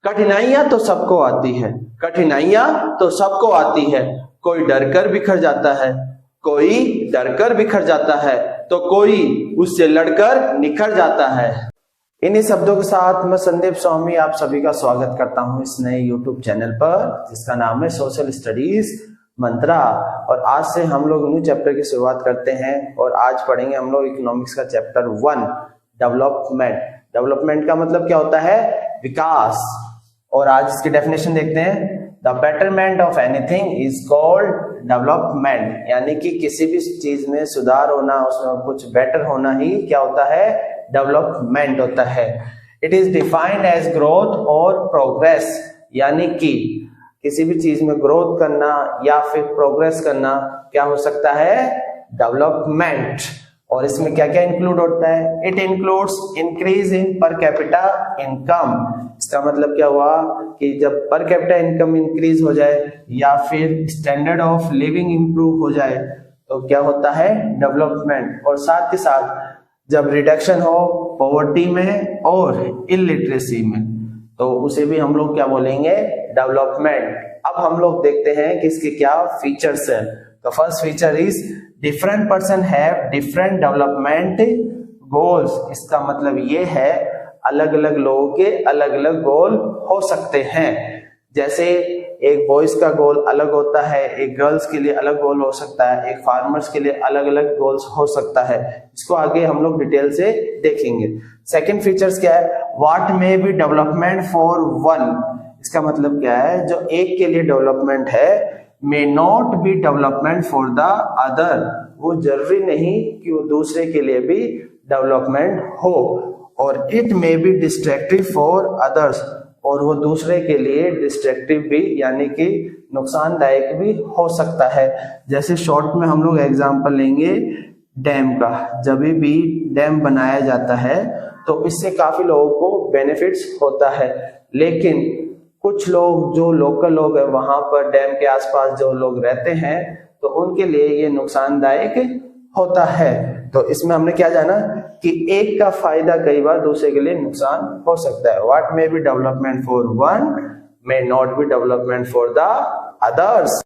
कठिनाइयां तो सबको आती है, कठिनाइयां तो सबको आती है। कोई डरकर बिखर जाता है, कोई डरकर बिखर जाता है, तो कोई उससे लड़कर निखर जाता है। इन्हीं शब्दों के साथ मैं संदीप स्वामी आप सभी का स्वागत करता हूं इस नए YouTube चैनल पर, जिसका नाम है सोशल स्टडीज मंत्रा। और आज से हम लोग न्यू चैप्टर की शुरुआत करते हैं और आज पढ़ेंगे हम लोग इकोनॉमिक्स का चैप्टर 1 डेवलपमेंट। डेवलपमेंट का मतलब क्या होता है? विकास। और आज इसकी डेफिनेशन देखते हैं। The betterment of anything is called development, यानी कि किसी भी चीज में सुधार होना, उसमें कुछ बेटर होना ही क्या होता है? डेवलपमेंट होता है। It is defined as growth और प्रोग्रेस, यानी कि किसी भी चीज में ग्रोथ करना या फिर प्रोग्रेस करना क्या हो सकता है? डेवलपमेंट। और इसमें क्या क्या इंक्लूड होता है? It includes increase in per capita income. इसका मतलब क्या हुआ कि जब पर कैपिटा इनकम इंक्रीज हो जाए या फिर स्टैंडर्ड ऑफ लिविंग इंप्रूव हो जाए तो क्या होता है? डेवलपमेंट। और साथ ही साथ जब रिडक्शन हो पॉवर्टी में और इलिटरेसी में तो उसे भी हम लोग क्या बोलेंगे? डेवलपमेंट। अब हम लोग देखते हैं कि इसके क्या फीचर्स है। तो first feature is different person have different development goals. इसका मतलब ये है अलग अलग लोगों के अलग अलग गोल हो सकते हैं। जैसे एक बॉयज का गोल अलग होता है, एक गर्ल्स के लिए अलग गोल हो सकता है, एक फार्मर्स के लिए अलग अलग गोल्स हो सकता है। इसको आगे हम लोग डिटेल से देखेंगे। सेकंड फीचर्स क्या है? What may be development for one. इसका मतलब क्या है? जो एक के लिए डेवलपमेंट है may not be development for the other. वो जरूरी नहीं कि वो दूसरे के लिए भी डेवलपमेंट हो। और it may be destructive for others, और वो दूसरे के लिए डिस्ट्रक्टिव भी यानी कि नुकसानदायक भी हो सकता है। जैसे शॉर्ट में हम लोग एग्जांपल लेंगे डैम का। जब भी डैम बनाया जाता है तो इससे काफी लोगों को बेनिफिट्स होता है, लेकिन कुछ लोग जो लोकल लोग है वहां पर डैम के आसपास जो लोग रहते हैं तो उनके लिए ये नुकसानदायक होता है। तो इसमें हमने क्या जाना कि एक का फायदा कई बार दूसरे के लिए नुकसान हो सकता है। What may be development for one may not be development for the others.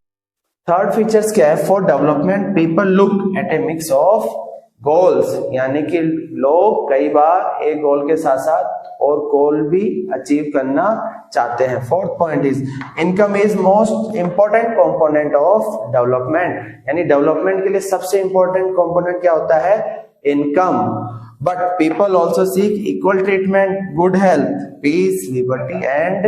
Third features क्या है? For development people look at A mix of goals, यानी कि लोग कई बार एक गोल के साथ साथ और गोल भी अचीव करना चाहते हैं। Fourth point is income is most important component of development, यानी डेवलपमेंट के लिए सबसे इंपॉर्टेंट कंपोनेंट क्या होता है? Income. But people also seek equal treatment, good health, peace, liberty and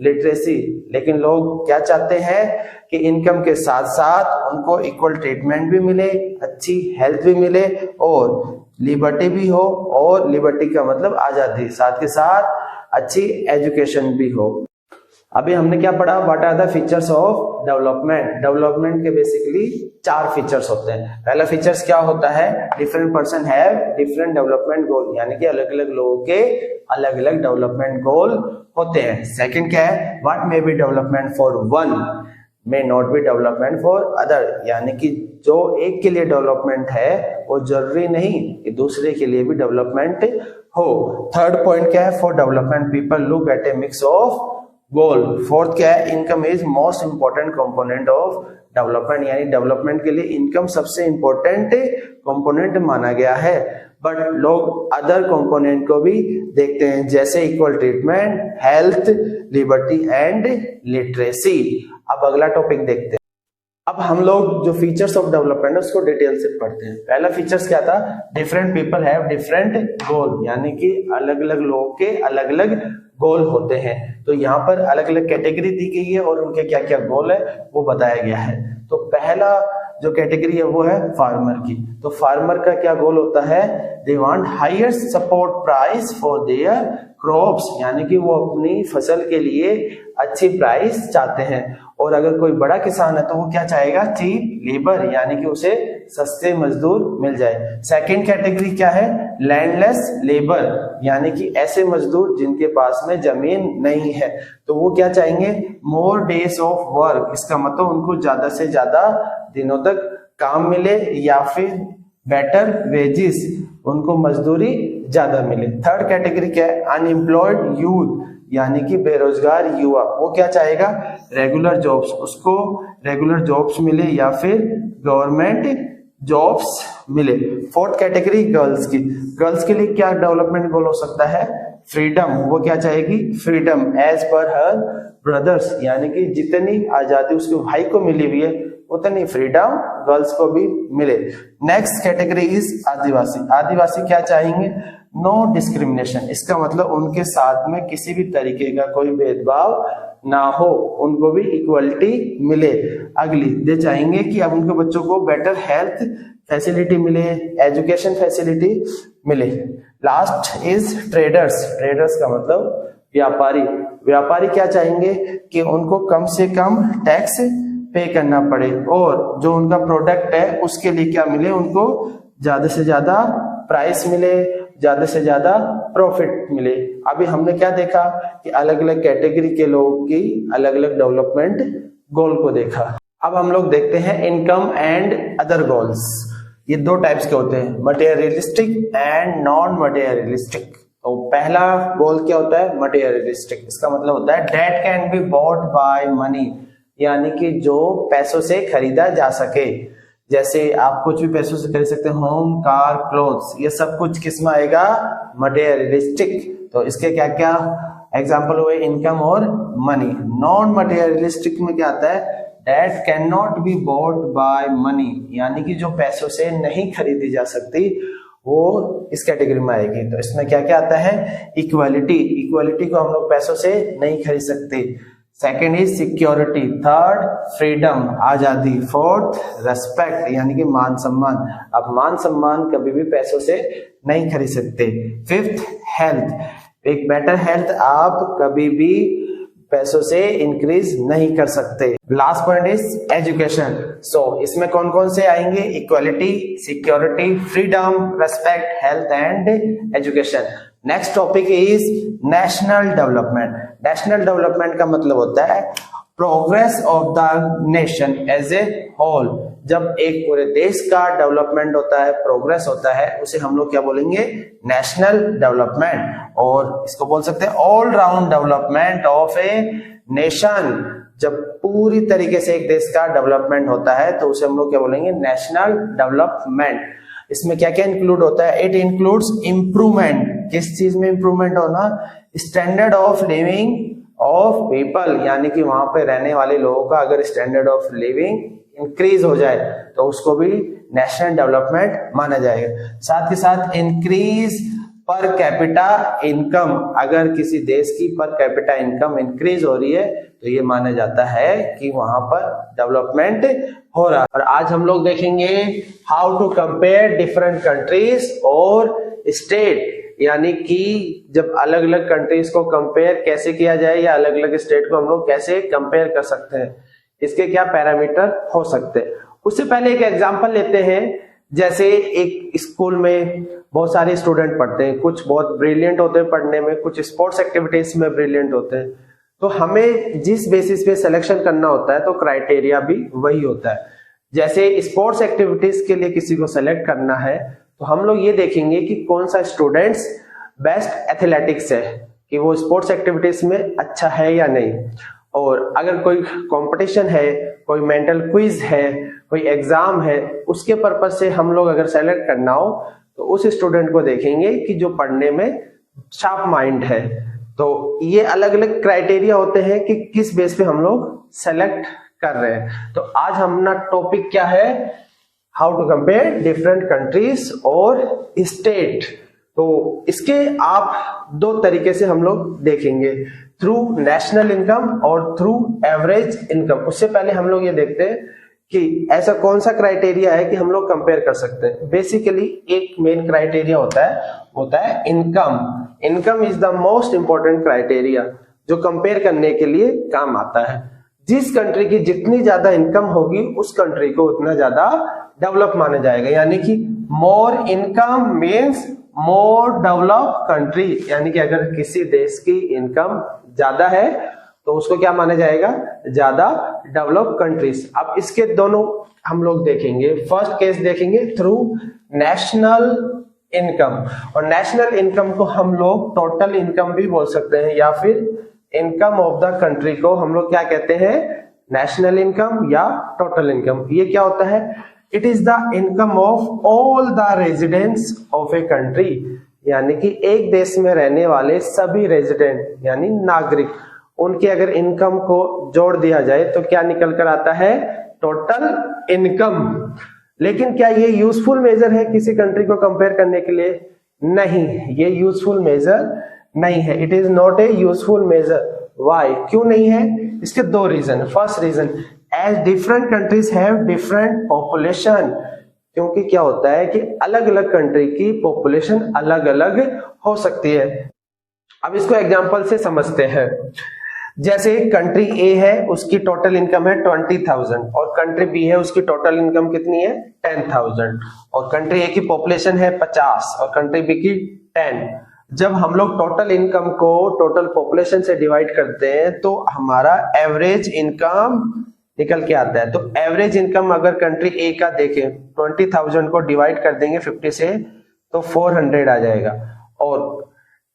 literacy. लेकिन लोग क्या चाहते हैं कि इनकम के साथ साथ उनको इक्वल ट्रीटमेंट भी मिले, अच्छी हेल्थ भी मिले और लिबर्टी भी हो। और लिबर्टी का मतलब आजादी, साथ के साथ अच्छी एजुकेशन भी हो। अभी हमने क्या पढ़ा? What are the features of development. Development के बेसिकली 4 फीचर्स होते हैं। पहला फीचर्स क्या होता है? Different person have different development goal, यानी कि अलग अलग लोगों के अलग अलग डेवलपमेंट गोल होते हैं। सेकंड क्या है? What may be development for one may not be development for other, यानी कि जो एक के लिए डेवलपमेंट है वो जरूरी नहीं कि दूसरे के लिए भी डेवलपमेंट हो। थर्ड पॉइंट क्या है? For development people look at A mix of goal. Fourth क्या है? Income is most important component of development, यानी डेवलपमेंट के लिए इनकम सबसे इंपॉर्टेंट कंपोनेंट माना गया है। बट लोग अदर कंपोनेंट को भी देखते हैं, जैसे equal treatment, health, liberty and literacy. अब अगला टॉपिक देखते हैं। अब हम लोग जो फीचर्स ऑफ डेवलपमेंट है उसको डिटेल से पढ़ते हैं। पहला फीचर्स क्या था? डिफरेंट पीपल हैव डिफरेंट गोल, यानी कि अलग अलग लोगों के अलग अलग गोल होते हैं। तो यहाँ पर अलग अलग कैटेगरी दी गई है और उनके क्या क्या गोल है वो बताया गया है। तो पहला जो कैटेगरी है वो है फार्मर की। तो फार्मर का क्या गोल होता है? They want higher support price for their crops, यानी कि वो अपनी फसल के लिए अच्छी प्राइस चाहते हैं। और अगर कोई बड़ा किसान है तो वो क्या चाहेगा? चीप लेबर, यानी कि उसे सस्ते मजदूर मिल जाए। सेकंड कैटेगरी क्या है? लैंडलेस लेबर, यानी कि ऐसे मजदूर जिनके पास में जमीन नहीं है तो वो क्या चाहेंगे? More days of work. इसका मतलब उनको ज्यादा से ज्यादा दिनों तक काम मिले या फिर बेटर वेजेस, उनको मजदूरी ज्यादा मिले। थर्ड कैटेगरी क्या है? अनएम्प्लॉयड यूथ, यानी कि बेरोजगार युवा, वो क्या चाहेगा, रेगुलर जॉब्स, उसको रेगुलर जॉब्स मिले या फिर गवर्नमेंट जॉब्स मिले। फोर्थ कैटेगरी गर्ल्स की, गर्ल्स के लिए क्या डेवलपमेंट गोल हो सकता है, फ्रीडम, वो क्या चाहेगी, फ्रीडम एज पर हर ब्रदर्स, यानी कि जितनी आजादी उसके भाई को मिली हुई है उतनी फ्रीडम गर्ल्स को भी मिले। नेक्स्ट कैटेगरी इज आदिवासी, आदिवासी क्या चाहेंगे, नो डिस्क्रिमिनेशन, इसका मतलब उनके साथ में किसी भी तरीके का कोई भेदभाव ना हो, उनको भी इक्वलिटी मिले। अगली दे चाहेंगे कि अब उनके बच्चों को बेटर हेल्थ फैसिलिटी मिले, एजुकेशन फैसिलिटी मिले। लास्ट इज ट्रेडर्स, ट्रेडर्स का मतलब व्यापारी, व्यापारी क्या चाहेंगे कि उनको कम से कम टैक्स पे करना पड़े और जो उनका प्रोडक्ट है उसके लिए क्या मिले, उनको ज्यादा से ज्यादा प्राइस मिले, ज्यादा से ज्यादा प्रॉफिट मिले। अभी हमने क्या देखा कि अलग अलग कैटेगरी के लोगों की अलग अलग डेवलपमेंट गोल को देखा। अब हम लोग देखते हैं इनकम एंड अदर गोल्स। ये दो टाइप्स के होते हैं, मटेरियलिस्टिक एंड नॉन मटेरियलिस्टिक। तो पहला गोल क्या होता है, मटेरियलिस्टिक, इसका मतलब होता है that can be bought by money, यानी कि जो पैसों से खरीदा जा सके। जैसे आप कुछ भी पैसों से खरीद सकते हैं, होम, कार, क्लोथ्स, ये सब कुछ किस में आएगा, मटेरियलिस्टिक। तो इसके क्या क्या एग्जांपल हुए, इनकम और मनी। नॉन मटेरियलिस्टिक में क्या आता है, that can not be bought by money, यानी कि जो पैसों से नहीं खरीदी जा सकती वो इस कैटेगरी में आएगी। तो इसमें क्या क्या आता है, इक्वालिटी, इक्वालिटी को हम लोग पैसों से नहीं खरीद सकते। Second is security, third freedom, आजादी, फोर्थ रेस्पेक्ट, यानी कि मान सम्मान, आप मान सम्मान कभी भी पैसों से नहीं खरीद सकते। फिफ्थ हेल्थ, एक बेटर हेल्थ आप कभी भी पैसों से इंक्रीज नहीं कर सकते। Last point is education. So इसमें कौन कौन से आएंगे, equality, security, freedom, respect, health and education. Next topic is national development. National development का मतलब होता है progress of the nation as a whole. जब एक पूरे देश का डेवलपमेंट होता है, प्रोग्रेस होता है, उसे हम लोग क्या बोलेंगे, नेशनल डेवलपमेंट। और इसको बोल सकते हैं all round development of a nation. जब पूरी तरीके से एक देश का डेवलपमेंट होता है तो उसे हम लोग क्या बोलेंगे, नेशनल डेवलपमेंट। इसमें क्या क्या इंक्लूड होता है, इट इंक्लूड्स इंप्रूवमेंट, किस चीज में इंप्रूवमेंट होना, standard of living of people, यानी कि वहां पे रहने वाले लोगों का अगर स्टैंडर्ड ऑफ लिविंग इंक्रीज हो जाए तो उसको भी नेशनल डेवलपमेंट माना जाएगा। साथ ही साथ इंक्रीज पर कैपिटा इनकम, अगर किसी देश की पर कैपिटा इनकम इंक्रीज हो रही है तो ये माना जाता है कि वहां पर डेवलपमेंट हो रहा है। और आज हम लोग देखेंगे how to compare different countries और स्टेट, यानी कि जब अलग अलग कंट्रीज को कंपेयर कैसे किया जाए या अलग अलग स्टेट को हम लोग कैसे कंपेयर कर सकते हैं, इसके क्या पैरामीटर हो सकते हैं। उससे पहले एक एग्जांपल लेते हैं। जैसे एक स्कूल में बहुत सारे स्टूडेंट पढ़ते हैं, कुछ बहुत ब्रिलियंट होते हैं पढ़ने में, कुछ स्पोर्ट्स एक्टिविटीज में ब्रिलियंट होते हैं। तो हमें जिस बेसिस पे सिलेक्शन करना होता है तो क्राइटेरिया भी वही होता है। जैसे स्पोर्ट्स एक्टिविटीज के लिए किसी को सेलेक्ट करना है तो हम लोग ये देखेंगे कि कौन सा स्टूडेंट्स बेस्ट एथलेटिक्स है, कि वो स्पोर्ट्स एक्टिविटीज में अच्छा है या नहीं। और अगर कोई कंपटीशन है, कोई मेंटल क्विज है, कोई एग्जाम है, उसके पर्पज से हम लोग अगर सेलेक्ट करना हो तो उस स्टूडेंट को देखेंगे कि जो पढ़ने में शार्प माइंड है। तो ये अलग अलग क्राइटेरिया होते हैं कि किस बेस पे हम लोग सेलेक्ट कर रहे हैं। तो आज हमारा टॉपिक क्या है, how to compare different countries और स्टेट। तो इसके आप दो तरीके से हम लोग देखेंगे, थ्रू नेशनल इनकम और थ्रू एवरेज इनकम। उससे पहले हम लोग ये देखते हैं कि ऐसा कौन सा क्राइटेरिया है कि हम लोग कंपेयर कर सकते हैं। बेसिकली एक मेन क्राइटेरिया होता है income. Income is the most important criteria जो कंपेयर करने के लिए काम आता है। जिस कंट्री की जितनी ज्यादा इनकम होगी उस कंट्री को उतना ज्यादा डेवलप माना जाएगा, यानी कि more income means more develop country. यानी कि अगर किसी देश की इनकम ज्यादा है तो उसको क्या माना जाएगा, ज्यादा डेवलप कंट्रीज। अब इसके दोनों हम लोग देखेंगे। फर्स्ट केस देखेंगे थ्रू नेशनल इनकम। और नेशनल इनकम को हम लोग टोटल इनकम भी बोल सकते हैं, या फिर इनकम ऑफ द कंट्री को हम लोग क्या कहते हैं, नेशनल इनकम या टोटल इनकम। ये क्या होता है, it is the income of all the residents of a country, यानी कि एक देश में रहने वाले सभी रेजिडेंट यानी नागरिक, उनके अगर इनकम को जोड़ दिया जाए तो क्या निकल कर आता है, टोटल इनकम। लेकिन क्या ये यूजफुल मेजर है किसी कंट्री को कंपेयर करने के लिए? नहीं, ये यूजफुल मेजर नहीं है। It is not a useful measure. Why? क्यों नहीं है? इसके दो reason. First reason, as different countries have different population, क्योंकि क्या होता है कि अलग अलग कंट्री की पॉपुलेशन अलग अलग हो सकती है। अब इसको एग्जांपल से समझते हैं। जैसे कंट्री ए है, उसकी टोटल इनकम है 20,000 और कंट्री बी है, उसकी टोटल इनकम कितनी है 10,000, और कंट्री ए की पॉपुलेशन है 50 और कंट्री बी की 10। जब हम लोग टोटल इनकम को टोटल पॉपुलेशन से डिवाइड करते हैं तो हमारा एवरेज इनकम निकल के आता है। तो एवरेज इनकम अगर कंट्री ए का देखें, 20,000 को डिवाइड कर देंगे 50 से तो 400 आ जाएगा, और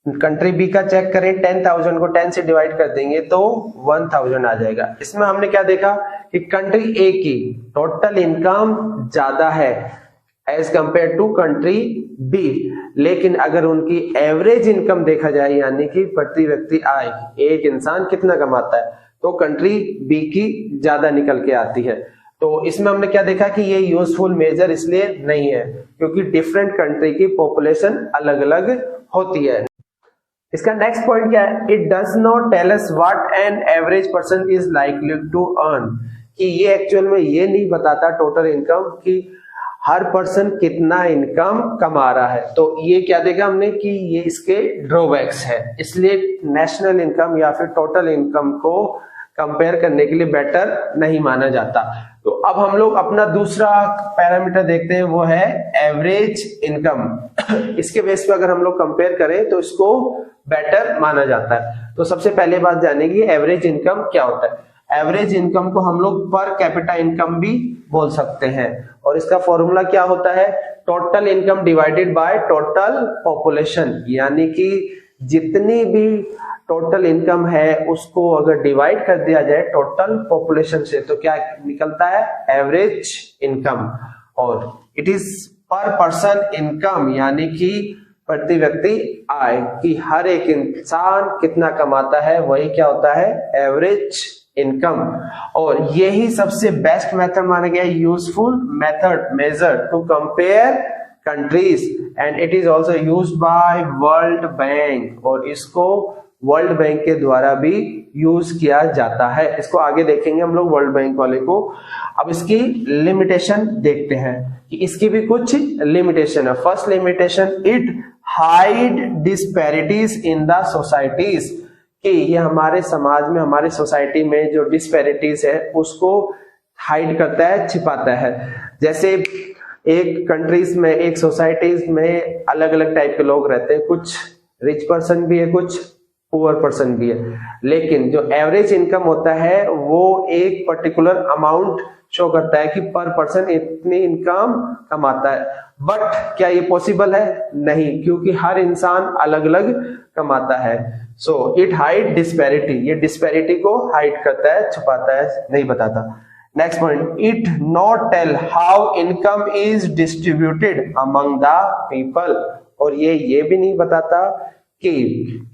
कंट्री बी का चेक करें 10,000 को 10 से डिवाइड कर देंगे तो 1,000 आ जाएगा। इसमें हमने क्या देखा कि कंट्री ए की टोटल इनकम ज्यादा है as compare to country B, लेकिन अगर उनकी एवरेज इनकम देखा जाए यानी कि प्रति व्यक्ति आय, एक इंसान कितना कमाता है, तो कंट्री बी की ज्यादा निकल के आती है। तो इसमें हमने क्या देखा कि ये यूजफुल मेजर इसलिए नहीं है क्योंकि डिफरेंट कंट्री की पॉपुलेशन अलग अलग होती है। इसका नेक्स्ट पॉइंट क्या है, it does not tell us what an average person is likely to earn, कि ये एक्चुअल में ये नहीं बताता टोटल इनकम कि हर पर्सन कितना इनकम कमा रहा है। तो ये क्या देखा हमने कि ये इसके ड्रॉबैक्स है, इसलिए नेशनल इनकम या फिर टोटल इनकम को कंपेयर करने के लिए बेटर नहीं माना जाता। तो अब हम लोग अपना दूसरा पैरामीटर देखते हैं, वो है एवरेज इनकम। इसके बेस पे अगर हम लोग कंपेयर करें तो इसको बेटर माना जाता है। तो सबसे पहले बात जानेगी एवरेज इनकम क्या होता है। एवरेज इनकम को हम लोग पर कैपिटा इनकम भी बोल सकते हैं, और इसका फॉर्मूला क्या होता है, total income divided by total population, यानी कि जितनी भी टोटल इनकम है उसको अगर डिवाइड कर दिया जाए टोटल पॉपुलेशन से तो क्या निकलता है, एवरेज इनकम। और इट इज पर पर्सन इनकम, यानी कि प्रति व्यक्ति आय, कि हर एक इंसान कितना कमाता है वही क्या होता है, एवरेज इनकम। और यही सबसे बेस्ट मेथड माना गया, useful method measure to compare countries, and it is also used by World Bank, और इसको वर्ल्ड बैंक के द्वारा भी यूज किया जाता है। इसको आगे देखेंगे हम लोग वर्ल्ड बैंक वाले को। अब इसकी लिमिटेशन देखते हैं कि इसकी भी कुछ लिमिटेशन है। First limitation, it hide disparities in the societies, कि ये हमारे समाज में, हमारे सोसाइटी में जो डिस्पैरिटीज है उसको हाइड करता है, छिपाता है। जैसे एक कंट्रीज में, एक सोसाइटीज में अलग अलग टाइप के लोग रहते हैं, कुछ रिच पर्सन भी है, कुछ पुअर पर्सन भी है, लेकिन जो एवरेज इनकम होता है वो एक पर्टिकुलर अमाउंट शो करता है कि पर पर्सन इतनी इनकम कमाता है। बट क्या ये पॉसिबल है? नहीं, क्योंकि हर इंसान अलग अलग कमाता है। सो इट हाइड डिस्पैरिटी, ये डिस्पैरिटी को हाइड करता है, छुपाता है, नहीं बताता। Next point, it not tell how income is distributed among the people, और ये भी नहीं बताता कि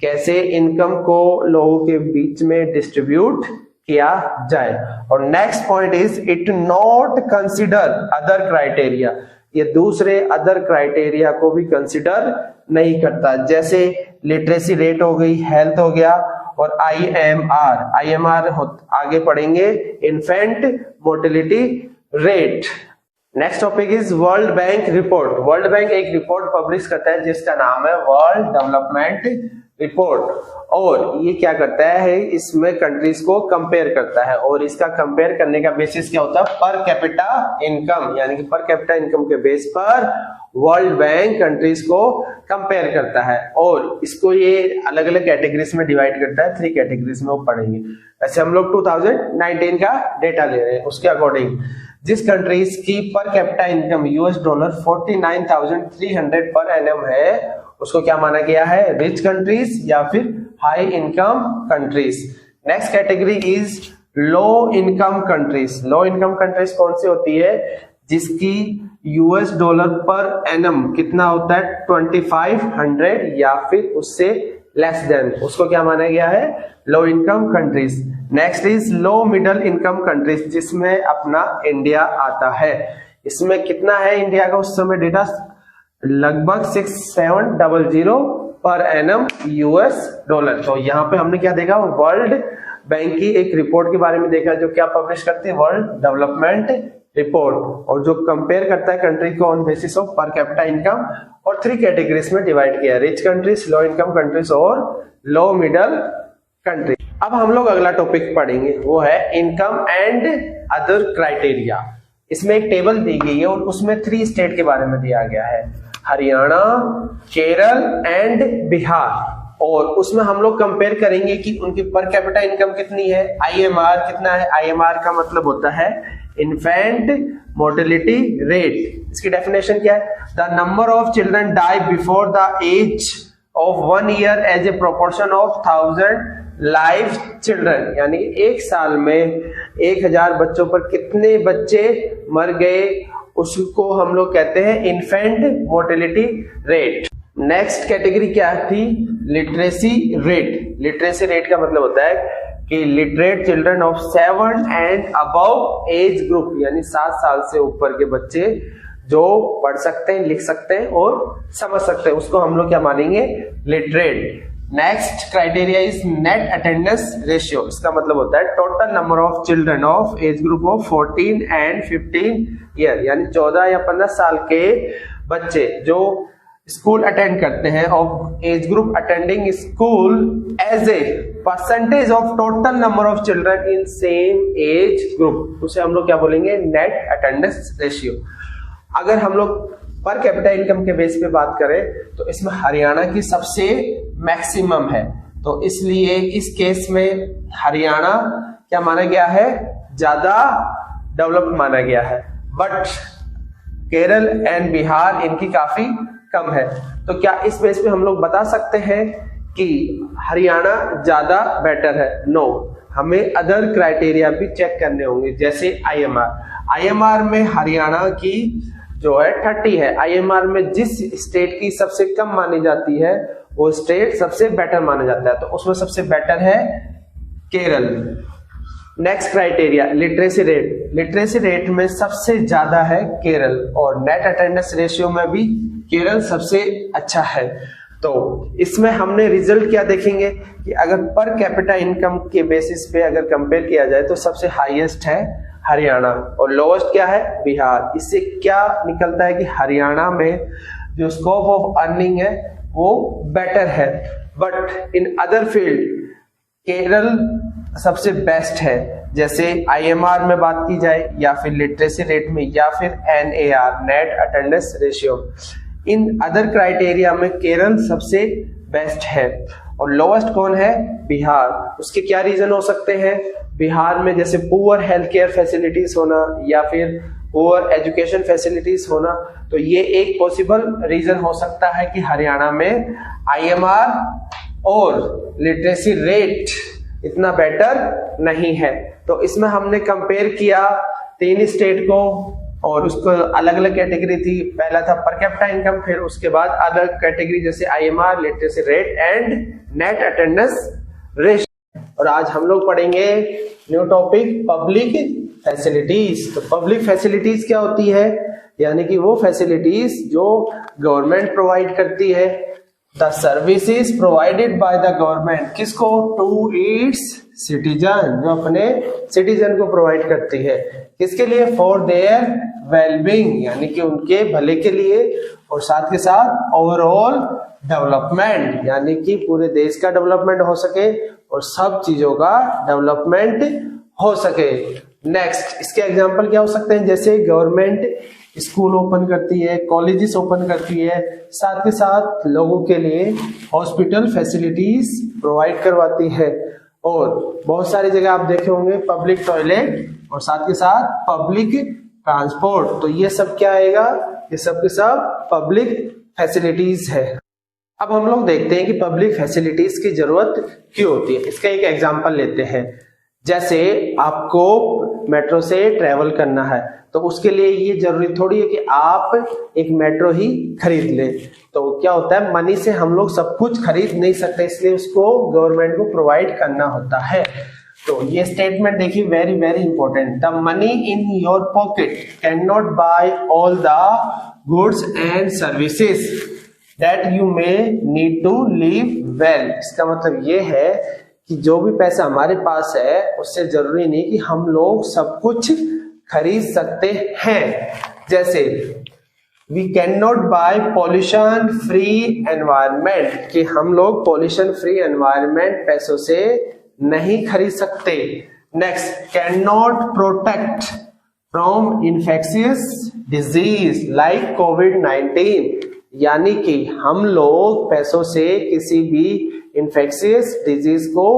कैसे इनकम को लोगों के बीच में डिस्ट्रीब्यूट किया जाए। और next point is it not consider other criteria, ये दूसरे अदर क्राइटेरिया को भी कंसिडर नहीं करता, जैसे लिटरेसी रेट हो गई, हेल्थ हो गया, और IMR आगे पढ़ेंगे, infant mortality rate. Next topic is world bank report. World bank एक रिपोर्ट पब्लिश करता है जिसका नाम है वर्ल्ड डेवलपमेंट रिपोर्ट, और ये क्या करता है, इसमें कंट्रीज को कंपेयर करता है, और इसका कंपेयर करने का बेसिस क्या होता है, पर कैपिटा इनकम, यानी कि पर कैपिटा इनकम के बेस पर वर्ल्ड बैंक कंट्रीज को कंपेयर करता है, और इसको ये अलग अलग कैटेगरीज में डिवाइड करता है, 3 कैटेगरीज में वो पढ़ेंगे। ऐसे हम लोग 2019 का डेटा ले रहे हैं उसके अकॉर्डिंग। जिस कंट्रीज की per capita income US dollar 49,300 per annum है उसको क्या माना गया है, रिच कंट्रीज या फिर high income countries. Next category is low income countries. Low income countries कौन सी होती है, जिसकी यूएस डॉलर पर एनम कितना होता है 2500 या फिर उससे लेस देन, उसको क्या माना गया है, low income countries. Next is low middle income countries, जिसमें अपना इंडिया आता है। इसमें कितना है इंडिया का उस समय डेटा, लगभग 6700 पर एनम यूएस डॉलर। तो यहाँ पे हमने क्या देखा, वर्ल्ड बैंक की एक रिपोर्ट के बारे में देखा जो क्या पब्लिश करती है, वर्ल्ड डेवलपमेंट रिपोर्ट, और जो कंपेयर करता है कंट्री को on basis of per capita income, और 3 कैटेगरीज में डिवाइड किया, rich countries, low income countries और लो मिडिल कंट्री। अब हम लोग अगला टॉपिक पढ़ेंगे, वो है इनकम एंड अदर क्राइटेरिया। इसमें एक टेबल दी गई है और उसमें 3 स्टेट के बारे में दिया गया है, हरियाणा, केरल एंड बिहार, और उसमें हम लोग कंपेयर करेंगे कि उनकी पर कैपिटा इनकम कितनी है, आईएमआर कितना है। आईएमआर का मतलब होता है इन्फेंट मोर्टेलिटी रेट। इसकी डेफिनेशन क्या है, the number of children die before the age of 1 year as a proportion of 1000 live children, यानी एक साल में 1000 बच्चों पर कितने बच्चे मर गए, उसको हम लोग कहते हैं infant mortality rate. Next category क्या थी, लिटरेसी रेट। लिटरेसी रेट का मतलब होता है कि literate children of 7 and above age group, यानी 7 साल से ऊपर के बच्चे जो पढ़ सकते हैं, लिख सकते हैं और समझ सकते हैं, उसको हम लोग क्या मानेंगे, literate. Next criteria is net attendance ratio. इसका मतलब होता है total number of children of age group of 14 and 15 year, यानी 14 या 15 साल के बच्चे जो स्कूल अटेंड करते हैं, of age group attending school as a percentage of total number of children in same age group, उसे हम लोग क्या बोलेंगे, नेट अटेंडेंस रेशियो। अगर हम लोग पर कैपिटा इनकम के बेस पे बात करें तो इसमें हरियाणा की सबसे मैक्सिमम है, तो इसलिए इस केस में हरियाणा क्या माना गया है, ज्यादा डेवलप्ड माना गया है, बट केरल एंड बिहार इनकी काफी कम है। तो क्या इस बेस पे हम लोग बता सकते हैं कि हरियाणा ज्यादा बेटर है? नो, हमें अदर क्राइटेरिया भी चेक करने होंगे, जैसे आईएमआर। आईएमआर में हरियाणा की जो है 30 है। आईएमआर में जिस स्टेट की सबसे कम मानी जाती है वो स्टेट सबसे बेटर माना जाता है, तो उसमें सबसे बेटर है Kerala. Next criteria literacy rate. Literacy rate में सबसे ज्यादा है केरल, और नेट अटेंडेंस रेशियो में भी केरल सबसे अच्छा है। तो इसमें हमने रिजल्ट क्या देखेंगे कि अगर पर कैपिटा इनकम के बेसिस पे अगर कंपेयर किया जाए तो सबसे हाईएस्ट है हरियाणा और लोएस्ट क्या है, बिहार। इससे क्या निकलता है कि हरियाणा में जो स्कोप ऑफ अर्निंग है वो बेटर है, but in other field Kerala सबसे बेस्ट है, जैसे आईएमआर में बात की जाए या फिर लिटरेसी रेट में या फिर NAR net attendance ratio. In other criteria में केरल सबसे बेस्ट है। और लोएस्ट कौन है, बिहार। उसके क्या रीजन हो सकते हैं, बिहार में जैसे पुअर हेल्थ केयर फैसिलिटीज होना या फिर पुअर एजुकेशन फैसिलिटीज होना, तो ये एक पॉसिबल रीजन हो सकता है कि हरियाणा में आईएमआर और लिटरेसी रेट इतना बेटर नहीं है। तो इसमें हमने कंपेयर किया 3 स्टेट को और उसको अलग अलग कैटेगरी थी। पहला था पर कैपिटा इनकम, फिर उसके बाद अलग कैटेगरी जैसे IMR, literacy rate and net attendance ratio. और आज हम लोग पढ़ेंगे न्यू टॉपिक पब्लिक फैसिलिटीज। तो पब्लिक फैसिलिटीज क्या होती है, यानी कि वो फैसिलिटीज जो गवर्नमेंट प्रोवाइड करती है, the services provided by the government, किसको, टू इट्स सिटीजन, जो अपने सिटीजन को प्रोवाइड करती है, किसके लिए, फॉर देयर वेलबींग, यानी कि उनके भले के लिए, और साथ के साथ ओवरऑल डेवलपमेंट, यानी कि पूरे देश का डेवलपमेंट हो सके और सब चीजों का डेवलपमेंट हो सके। नेक्स्ट, इसके एग्जांपल क्या हो सकते हैं, जैसे गवर्नमेंट स्कूल ओपन करती है, कॉलेजेस ओपन करती है, साथ के साथ लोगों के लिए हॉस्पिटल फैसिलिटीज प्रोवाइड करवाती है, और बहुत सारी जगह आप देखे होंगे पब्लिक टॉयलेट और साथ के साथ पब्लिक ट्रांसपोर्ट। तो ये सब क्या आएगा, ये सब के सब पब्लिक फैसिलिटीज है। अब हम लोग देखते हैं कि पब्लिक फैसिलिटीज की जरूरत क्यों होती है। इसका एक एग्जांपल लेते हैं। जैसे आपको मेट्रो से ट्रेवल करना है तो उसके लिए ये जरूरी थोड़ी है कि आप एक मेट्रो ही खरीद ले। तो क्या होता है, मनी से हम लोग सब कुछ खरीद नहीं सकते, इसलिए उसको गवर्नमेंट को प्रोवाइड करना होता है। तो ये स्टेटमेंट देखिए, very very important. The money in your pocket can not buy all the goods and services that you may need to live well. इसका मतलब ये है कि जो भी पैसा हमारे पास है उससे जरूरी नहीं कि हम लोग सब कुछ खरीद सकते हैं। जैसे we can not buy pollution free environment, कि हम लोग पॉल्यूशन फ्री एनवायरमेंट पैसों से नहीं खरीद सकते। Next, can not protect from infectious disease like कोविड-19, यानी कि हम लोग पैसों से किसी भी इन्फेक्शियस डिजीज को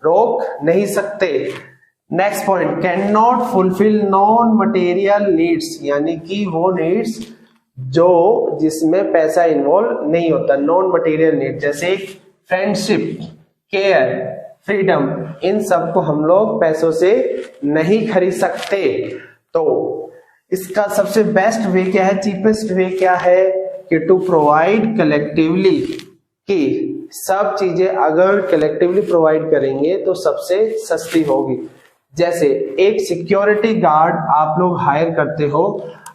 रोक नहीं सकते। Next point, can not fulfil non material needs, यानी कि वो नीड्स जो जिसमें पैसा इन्वॉल्व नहीं होता, नॉन मटेरियल नीड, जैसे फ्रेंडशिप, केयर, फ्रीडम, इन सब को हम लोग पैसों से नहीं खरीद सकते। तो इसका सबसे बेस्ट वे क्या है, चीपेस्ट वे क्या है कि टू प्रोवाइड कलेक्टिवली, कि सब चीजें अगर कलेक्टिवली प्रोवाइड करेंगे तो सबसे सस्ती होगी। जैसे एक सिक्योरिटी गार्ड आप लोग हायर करते हो,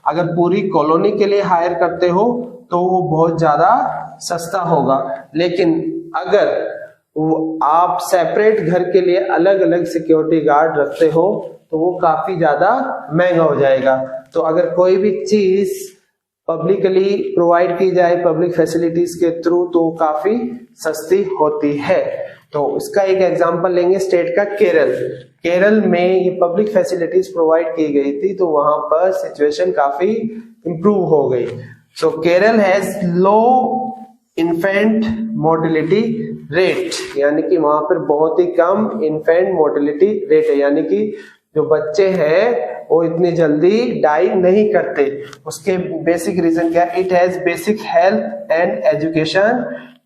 अगर पूरी कॉलोनी के लिए हायर करते हो तो वो बहुत ज्यादा सस्ता होगा, लेकिन अगर आप सेपरेट घर के लिए अलग अलग सिक्योरिटी गार्ड रखते हो तो वो काफी ज्यादा महंगा हो जाएगा। तो अगर कोई भी चीज पब्लिकली प्रोवाइड की जाए पब्लिक फैसिलिटीज के थ्रू तो काफी सस्ती होती है। तो इसका एक एग्जांपल लेंगे स्टेट का, केरल। केरल में ये पब्लिक फैसिलिटीज प्रोवाइड की गई थी तो वहां पर सिचुएशन काफी इंप्रूव हो गई। So Kerala has low infant mortality rate, यानी कि वहां पर बहुत ही कम इन्फेंट मोर्टेलिटी रेट है, यानी कि जो बच्चे हैं वो इतनी जल्दी डाई नहीं करते। उसके बेसिक रीजन क्या है, it has basic health and education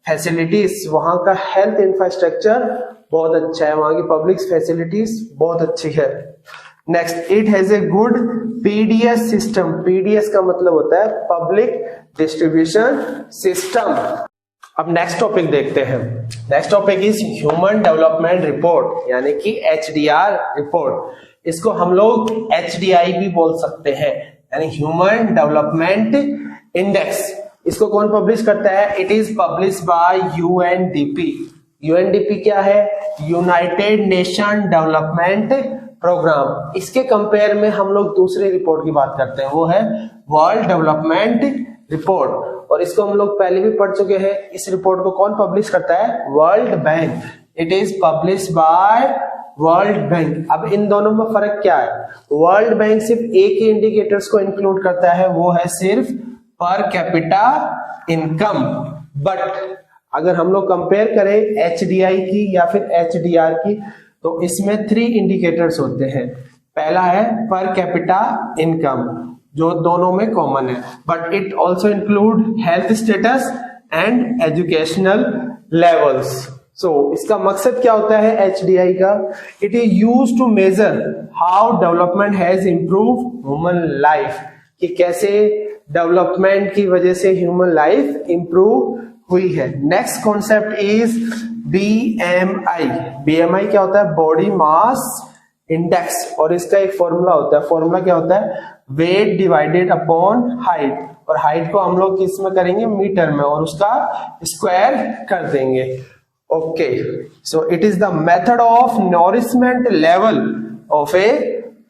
facilities, वहां का हेल्थ इंफ्रास्ट्रक्चर बहुत अच्छा है, वहां की पब्लिक फैसिलिटीज बहुत अच्छी है। Next, it has a good PDS system, PDS का मतलब होता है पब्लिक डिस्ट्रीब्यूशन सिस्टम। अब नेक्स्ट टॉपिक देखते हैं। Next topic is human development report, यानी कि एचडीआर रिपोर्ट। इसको हम लोग एचडीआई भी बोल सकते हैं, यानी ह्यूमन डेवलपमेंट इंडेक्स। इसको कौन पब्लिश करता है, it is publish by UNDP. UNDP क्या है, यूनाइटेड नेशन डेवलपमेंट प्रोग्राम। इसके कंपेयर में हम लोग दूसरे रिपोर्ट की बात करते हैं, वो है वर्ल्ड डेवलपमेंट रिपोर्ट, और इसको हम लोग पहले भी पढ़ चुके हैं। इस रिपोर्ट को कौन पब्लिश करता है, world bank. It is publish by World bank. अब इन दोनों में फर्क क्या है, वर्ल्ड बैंक सिर्फ एक ही इंडिकेटर्स को इंक्लूड करता है, वो है सिर्फ पर कैपिटा इनकम। बट अगर हम लोग कंपेयर करें एचडीआई की या फिर एचडीआर की, तो इसमें 3 इंडिकेटर्स होते हैं। पहला है पर कैपिटा इनकम, जो दोनों में कॉमन है, but it also include health status and educational levels. So इसका मकसद क्या होता है एचडीआई का, it is used to measure how development has improve human life, कि कैसे डेवलपमेंट की वजह से ह्यूमन लाइफ इंप्रूव हुई है। Next concept is BMI. BMI क्या होता है, बॉडी मास इंडेक्स, और इसका एक फॉर्मूला होता है। फॉर्मूला क्या होता है, वेट डिवाइडेड अपॉन हाइट, और हाइट को हम लोग किस में करेंगे, मीटर में, और उसका स्क्वायर कर देंगे। Okay, so it is the method of nourishment level of a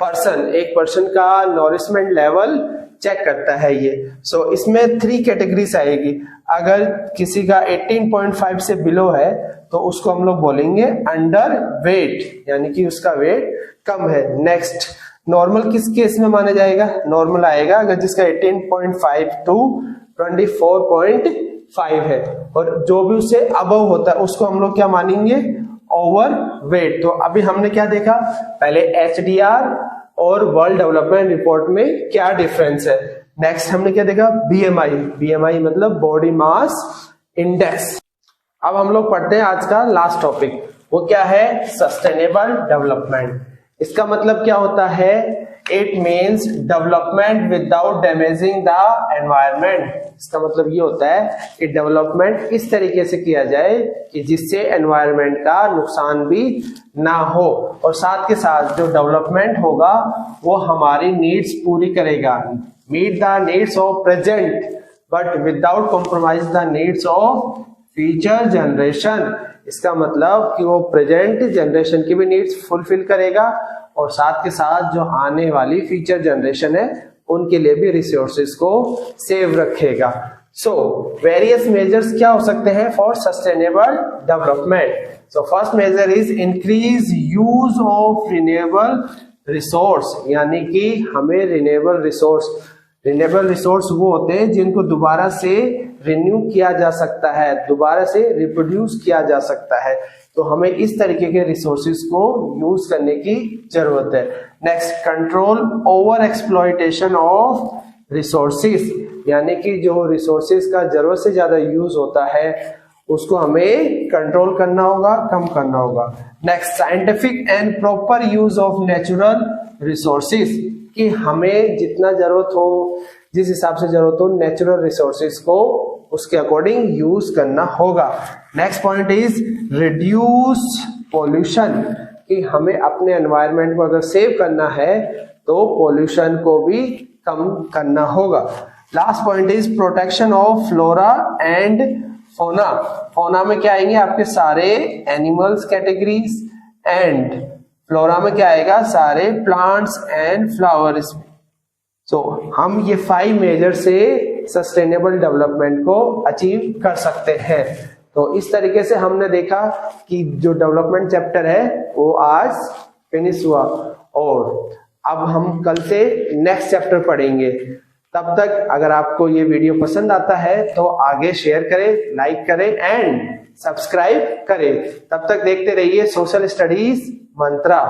person. एक पर्सन का नॉरिशमेंट लेवल चेक करता है ये। सो इसमें 3 कैटेगरीज आएगी। अगर किसी का 18.5 से बिलो है तो उसको हम लोग बोलेंगे अंडर वेट, यानी कि उसका वेट कम है। नेक्स्ट, नॉर्मल किस केस में माना जाएगा, नॉर्मल आएगा अगर जिसका 18.5 टू 24.5 है, और जो भी उससे अबव होता है उसको हम लोग क्या मानेंगे, ओवर वेट। तो अभी हमने क्या देखा, पहले एचडीआर, और वर्ल्ड डेवलपमेंट रिपोर्ट में क्या डिफरेंस है। नेक्स्ट हमने क्या देखा, बीएमआई। बीएमआई मतलब बॉडी मास इंडेक्स। अब हम लोग पढ़ते हैं आज का लास्ट टॉपिक, वो क्या है, सस्टेनेबल डेवलपमेंट। इसका मतलब क्या होता है, it means development without damaging the environment. इसका मतलब ये होता है कि डेवलपमेंट इस तरीके से किया जाए कि जिससे एनवायरमेंट का नुकसान भी ना हो, और साथ के साथ जो डेवलपमेंट होगा वो हमारी नीड्स पूरी करेगा, meet the needs of present but without compromise the needs of future generation. इसका मतलब कि वो प्रेजेंट जनरेशन की भी नीड्स फुलफिल करेगा और साथ के साथ जो आने वाली फ्यूचर जनरेशन है उनके लिए भी रिसोर्सेज को सेव रखेगा। सो वेरियस मेजर्स क्या हो सकते हैं for sustainable development. So first measure is increase use of renewable resource, यानी कि हमें रिन्यूएबल रिसोर्स वो होते हैं जिनको दोबारा से रिन्यू किया जा सकता है, दोबारा से रिप्रोड्यूस किया जा सकता है। तो हमें इस तरीके के रिसोर्सेज को यूज करने की जरूरत है। Next, control over exploitation of resources, यानी कि जो रिसोर्सेज का जरूरत से ज्यादा यूज होता है उसको हमें कंट्रोल करना होगा, कम करना होगा। Next, scientific and proper use of natural resources, कि हमें जितना जरूरत हो, जिस हिसाब से जरूरत हो नेचुरल रिसोर्सेज को उसके अकॉर्डिंग यूज करना होगा। Next point is reduce pollution, कि हमें अपने एनवायरनमेंट को अगर सेव करना है तो पोल्यूशन को भी कम करना होगा। Last point is protection of flora and fauna. फोना में क्या आएंगे आपके सारे एनिमल्स कैटेगरीज, एंड फ्लोरा में क्या आएगा, सारे प्लांट्स एंड फ्लावर्स। सो हम ये 5 मेजर से सस्टेनेबल डेवलपमेंट को अचीव कर सकते हैं। तो इस तरीके से हमने देखा कि जो डेवलपमेंट चैप्टर है वो आज फिनिश हुआ, और अब हम कल से नेक्स्ट चैप्टर पढ़ेंगे। तब तक अगर आपको ये वीडियो पसंद आता है तो आगे शेयर करें, लाइक करें एंड सब्सक्राइब करें। तब तक देखते रहिए सोशल स्टडीज मंत्रा।